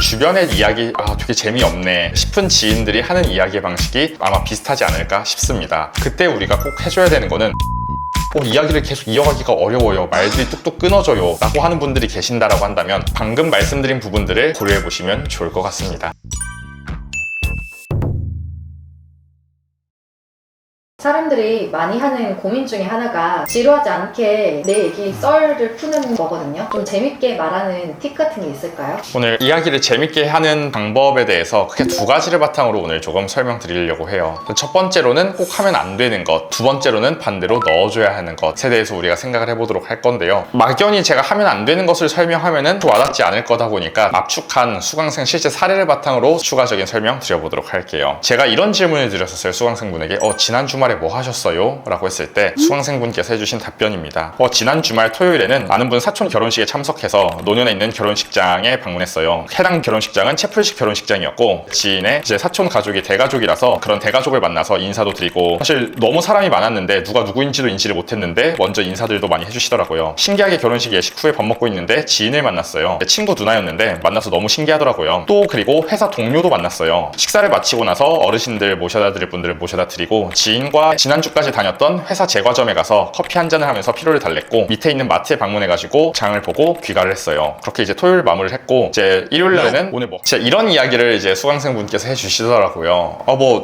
주변의 이야기 되게 재미없네 싶은 지인들이 하는 이야기의 방식이 아마 비슷하지 않을까 싶습니다. 그때 우리가 꼭 해줘야 되는 거는 이야기를 계속 이어가기가 어려워요, 말들이 뚝뚝 끊어져요 라고 하는 분들이 계신다라고 한다면 방금 말씀드린 부분들을 고려해 보시면 좋을 것 같습니다. 사람들이 많이 하는 고민 중에 하나가 지루하지 않게 내 얘기 썰을 푸는 거거든요. 좀 재밌게 말하는 팁 같은 게 있을까요? 오늘 이야기를 재밌게 하는 방법에 대해서 크게 두 가지를 바탕으로 오늘 조금 설명드리려고 해요. 첫 번째로는 꼭 하면 안 되는 것, 두 번째로는 반대로 넣어줘야 하는 것에 대해서 우리가 생각을 해보도록 할 건데요. 막연히 제가 하면 안 되는 것을 설명하면은 와닿지 않을 거다 보니까 압축한 수강생 실제 사례를 바탕으로 추가적인 설명 드려보도록 할게요. 제가 이런 질문을 드렸었어요, 수강생분에게. 지난 주말에 뭐 하셨어요? 라고 했을 때 수강생분께서 해주신 답변입니다. 지난 주말 토요일에는 아는 분 사촌 결혼식에 참석해서 노년에 있는 결혼식장에 방문했어요. 해당 결혼식장은 채플식 결혼식장이었고 지인의 이제 사촌 가족이 대가족이라서 그런 대가족을 만나서 인사도 드리고, 사실 너무 사람이 많았는데 누가 누구인지도 인지를 못했는데 먼저 인사들도 많이 해주시더라고요. 신기하게 결혼식 예식 후에 밥 먹고 있는데 지인을 만났어요. 친구 누나였는데 만나서 너무 신기하더라고요. 또 그리고 회사 동료도 만났어요. 식사를 마치고 나서 어르신들 모셔다 드릴 분들을 모셔다 드리고 지인과 지난주까지 다녔던 회사 제과점에 가서 커피 한 잔을 하면서 피로를 달랬고 밑에 있는 마트에 방문해가지고 장을 보고 귀가를 했어요. 그렇게 이제 토요일 마무리를 했고 이제 일요일 날에는 오늘 진짜 이런 이야기를 이제 수강생분께서 해주시더라고요.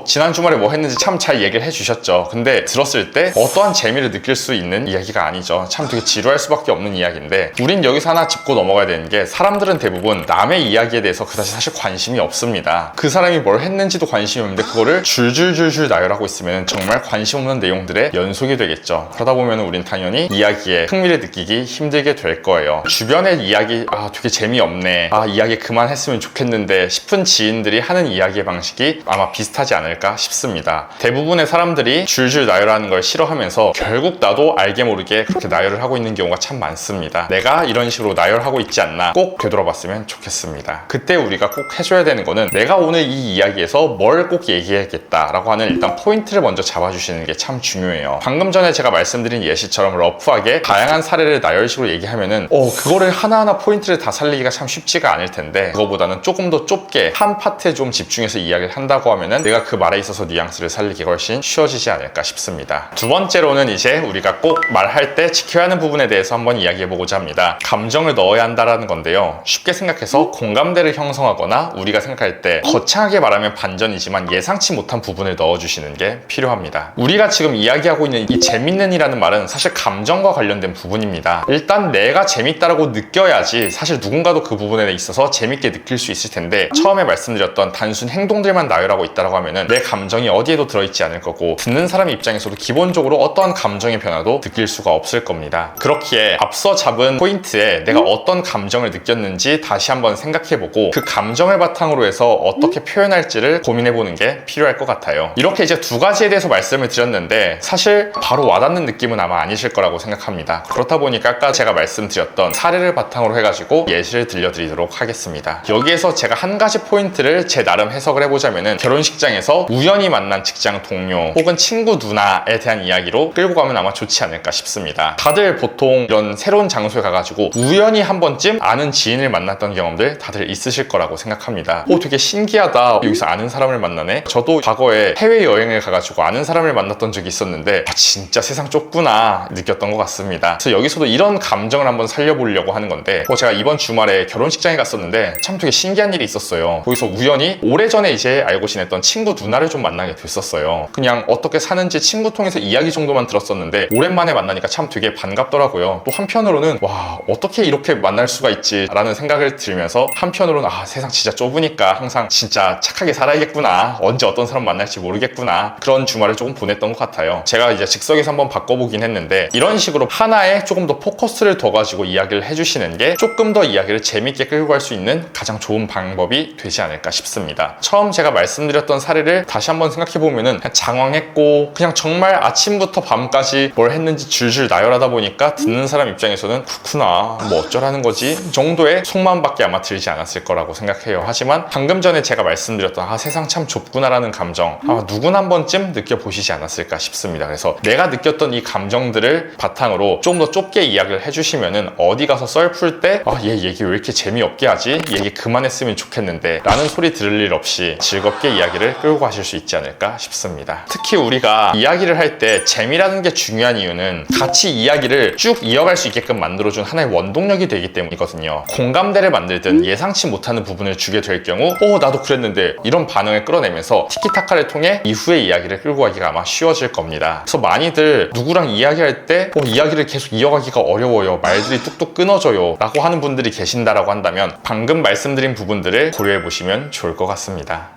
지난 주말에 뭐 했는지 참 잘 얘기를 해주셨죠. 근데 들었을 때 어떠한 재미를 느낄 수 있는 이야기가 아니죠. 참 되게 지루할 수밖에 없는 이야기인데 우린 여기서 하나 짚고 넘어가야 되는 게, 사람들은 대부분 남의 이야기에 대해서 그다지 사실 관심이 없습니다. 그 사람이 뭘 했는지도 관심이 없는데 그거를 줄줄줄줄 나열하고 있으면 정말 관심 없는 내용들의 연속이 되겠죠. 그러다 보면 우린 당연히 이야기에 흥미를 느끼기 힘들게 될 거예요. 주변의 이야기 되게 재미없네, 이야기 그만했으면 좋겠는데 싶은 지인들이 하는 이야기의 방식이 아마 비슷하지 않을까 싶습니다. 대부분의 사람들이 줄줄 나열하는 걸 싫어하면서 결국 나도 알게 모르게 그렇게 나열을 하고 있는 경우가 참 많습니다. 내가 이런 식으로 나열하고 있지 않나 꼭 되돌아봤으면 좋겠습니다. 그때 우리가 꼭 해줘야 되는 거는 내가 오늘 이 이야기에서 뭘 꼭 얘기해야겠다라고 하는 일단 포인트를 먼저 잡아주시는 게 참 중요해요. 방금 전에 제가 말씀드린 예시처럼 러프하게 다양한 사례를 나열식으로 얘기하면은 그거를 하나하나 포인트를 다 살리기가 참 쉽지가 않을 텐데, 그거보다는 조금 더 좁게 한 파트에 좀 집중해서 이야기를 한다고 하면은 내가 그 말에 있어서 뉘앙스를 살리기가 훨씬 쉬워지지 않을까 싶습니다. 두 번째로는 이제 우리가 꼭 말할 때 지켜야 하는 부분에 대해서 한번 이야기해보고자 합니다. 감정을 넣어야 한다라는 건데요. 쉽게 생각해서 공감대를 형성하거나 우리가 생각할 때 거창하게 말하면 반전이지만 예상치 못한 부분을 넣어주시는 게 필요합니다. 우리가 지금 이야기하고 있는 이 재밌는 이라는 말은 사실 감정과 관련된 부분입니다. 일단 내가 재밌다라고 느껴야지 사실 누군가도 그 부분에 있어서 재밌게 느낄 수 있을 텐데, 처음에 말씀드렸던 단순 행동들만 나열하고 있다라고 하면은 내 감정이 어디에도 들어있지 않을 거고 듣는 사람 입장에서도 기본적으로 어떠한 감정의 변화도 느낄 수가 없을 겁니다. 그렇기에 앞서 잡은 포인트에 내가 어떤 감정을 느꼈는지 다시 한번 생각해보고 그 감정을 바탕으로 해서 어떻게 표현할지를 고민해보는 게 필요할 것 같아요. 이렇게 이제 두 가지에 대해서 말씀을 드렸는데 사실 바로 와닿는 느낌은 아마 아니실 거라고 생각합니다. 그렇다 보니까 아까 제가 말씀드렸던 사례를 바탕으로 해가지고 예시를 들려드리도록 하겠습니다. 여기에서 제가 한 가지 포인트를 제 나름 해석을 해보자면은 결혼식장에서 우연히 만난 직장 동료 혹은 친구 누나에 대한 이야기로 끌고 가면 아마 좋지 않을까 싶습니다. 다들 보통 이런 새로운 장소에 가가지고 우연히 한 번쯤 아는 지인을 만났던 경험들 다들 있으실 거라고 생각합니다. 되게 신기하다, 여기서 아는 사람을 만나네. 저도 과거에 해외여행을 가가지고 아는 사람을 만났던 적이 있었는데 진짜 세상 좁구나 느꼈던 것 같습니다. 그래서 여기서도 이런 감정을 한번 살려보려고 하는 건데, 제가 이번 주말에 결혼식장에 갔었는데 참 되게 신기한 일이 있었어요. 거기서 우연히 오래전에 이제 알고 지냈던 친구 누나를 좀 만나게 됐었어요. 그냥 어떻게 사는지 친구 통해서 이야기 정도만 들었었는데 오랜만에 만나니까 참 되게 반갑더라고요. 또 한편으로는 와, 어떻게 이렇게 만날 수가 있지 라는 생각을 들면서 한편으로는 세상 진짜 좁으니까 항상 진짜 착하게 살아야겠구나, 언제 어떤 사람 만날지 모르겠구나, 그런 주말을 조금 보냈던 것 같아요. 제가 이제 즉석에서 한번 바꿔보긴 했는데 이런 식으로 하나에 조금 더 포커스를 둬가지고 이야기를 해주시는 게 조금 더 이야기를 재밌게 끌고 갈 수 있는 가장 좋은 방법이 되지 않을까 싶습니다. 처음 제가 말씀드렸던 사례를 다시 한번 생각해보면은 그냥 장황했고 그냥 정말 아침부터 밤까지 뭘 했는지 줄줄 나열하다 보니까 듣는 사람 입장에서는 그렇구나, 뭐 어쩌라는 거지 정도의 속마음밖에 아마 들지 않았을 거라고 생각해요. 하지만 방금 전에 제가 말씀드렸던 세상 참 좁구나라는 감정 누구나 한 번쯤 느껴보실 보시지 않았을까 싶습니다. 그래서 내가 느꼈던 이 감정들을 바탕으로 좀 더 좁게 이야기를 해주시면은 어디 가서 썰 풀 때 얘 얘기 왜 이렇게 재미없게 하지? 얘기 그만했으면 좋겠는데 라는 소리 들을 일 없이 즐겁게 이야기를 끌고 가실 수 있지 않을까 싶습니다. 특히 우리가 이야기를 할 때 재미라는 게 중요한 이유는 같이 이야기를 쭉 이어갈 수 있게끔 만들어준 하나의 원동력이 되기 때문이거든요. 공감대를 만들든 예상치 못하는 부분을 주게 될 경우 나도 그랬는데 이런 반응을 끌어내면서 티키타카를 통해 이후의 이야기를 끌고 가기가 아마 쉬워질 겁니다. 그래서 많이들 누구랑 이야기할 때 이야기를 계속 이어가기가 어려워요, 말들이 뚝뚝 끊어져요 라고 하는 분들이 계신다라고 한다면 방금 말씀드린 부분들을 고려해 보시면 좋을 것 같습니다.